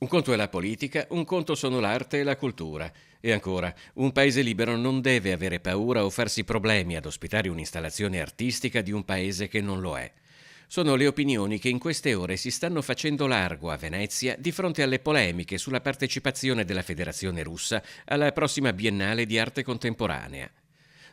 Un conto è la politica, un conto sono l'arte e la cultura. E ancora, un paese libero non deve avere paura o farsi problemi ad ospitare un'installazione artistica di un paese che non lo è. Sono le opinioni che in queste ore si stanno facendo largo a Venezia di fronte alle polemiche sulla partecipazione della Federazione russa alla prossima Biennale di arte contemporanea.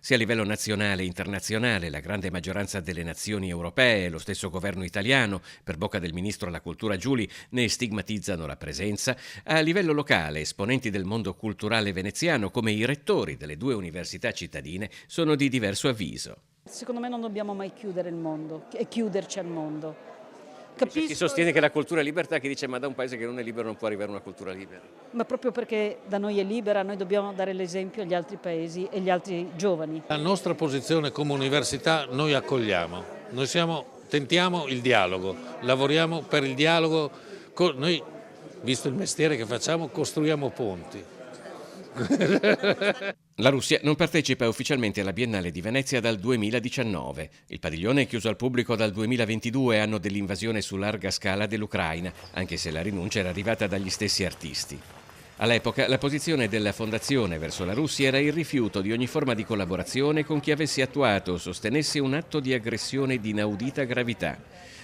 Se a livello nazionale e internazionale la grande maggioranza delle nazioni europee e lo stesso governo italiano, per bocca del ministro alla cultura Giuli, ne stigmatizzano la presenza, a livello locale esponenti del mondo culturale veneziano, come i rettori delle due università cittadine, sono di diverso avviso. Secondo me non dobbiamo mai chiudere il mondo e chiuderci al mondo. C'è chi sostiene che la cultura è libertà, chi dice ma da un paese che non è libero non può arrivare una cultura libera. Ma proprio perché da noi è libera, noi dobbiamo dare l'esempio agli altri paesi e agli altri giovani. La nostra posizione come università noi accogliamo, tentiamo il dialogo, lavoriamo per il dialogo, noi, visto il mestiere che facciamo, costruiamo ponti. La Russia non partecipa ufficialmente alla Biennale di Venezia dal 2019. Il padiglione è chiuso al pubblico dal 2022, anno dell'invasione su larga scala dell'Ucraina, anche se la rinuncia era arrivata dagli stessi artisti. All'epoca la posizione della fondazione verso la Russia era il rifiuto di ogni forma di collaborazione con chi avesse attuato o sostenesse un atto di aggressione di inaudita gravità.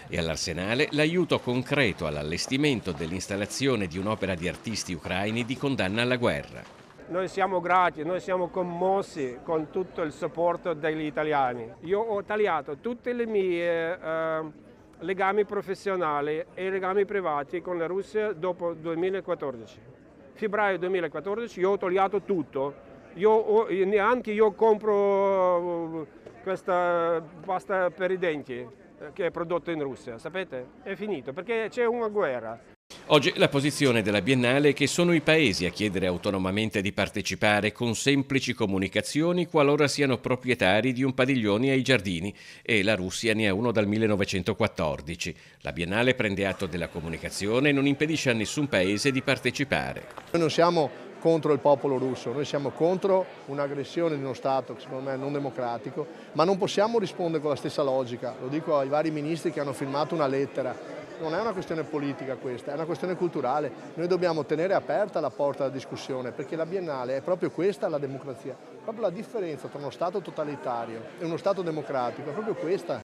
E all'Arsenale l'aiuto concreto all'allestimento dell'installazione di un'opera di artisti ucraini di condanna alla guerra. Noi siamo grati, noi siamo commossi con tutto il supporto degli italiani. Io ho tagliato tutti i miei legami professionali e legami privati con la Russia dopo 2014. Febbraio 2014 io ho tagliato tutto. Neanche io compro questa pasta per i denti che è prodotto in Russia, sapete? È finito perché c'è una guerra. Oggi la posizione della Biennale è che sono i paesi a chiedere autonomamente di partecipare con semplici comunicazioni qualora siano proprietari di un padiglione ai giardini e la Russia ne ha uno dal 1914. La Biennale prende atto della comunicazione e non impedisce a nessun paese di partecipare. Noi non siamo contro il popolo russo, noi siamo contro un'aggressione di uno Stato che secondo me è non democratico, ma non possiamo rispondere con la stessa logica, lo dico ai vari ministri che hanno firmato una lettera. Non è una questione politica questa, è una questione culturale. Noi dobbiamo tenere aperta la porta alla discussione perché la Biennale è proprio questa la democrazia, proprio la differenza tra uno Stato totalitario e uno Stato democratico, è proprio questa.